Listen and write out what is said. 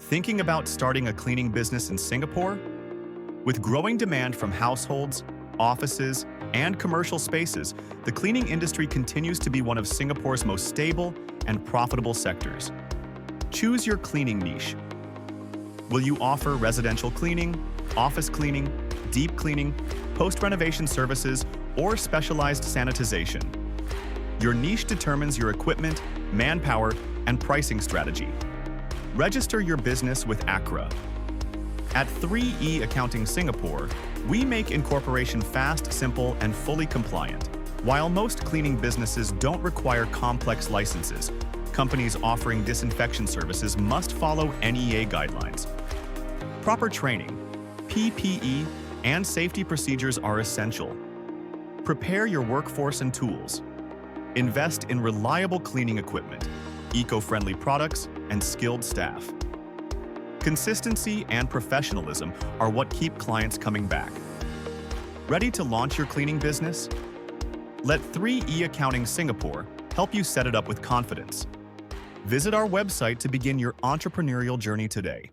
Thinking about starting a cleaning business in Singapore? With growing demand from households, offices, and commercial spaces, the cleaning industry continues to be one of Singapore's most stable and profitable sectors. Choose your cleaning niche. Will you offer residential cleaning, office cleaning, deep cleaning, post-renovation services, or specialized sanitization? Your niche determines your equipment, manpower, and pricing strategy. Register your business with ACRA. At 3E Accounting Singapore, we make incorporation fast, simple, and fully compliant. While most cleaning businesses don't require complex licenses, companies offering disinfection services must follow NEA guidelines. Proper training, PPE, and safety procedures are essential. Prepare your workforce and tools. Invest in reliable cleaning equipment, eco-friendly products, and skilled staff. Consistency and professionalism are what keep clients coming back. Ready to launch your cleaning business? Let 3E Accounting Singapore help you set it up with confidence. Visit our website to begin your entrepreneurial journey today.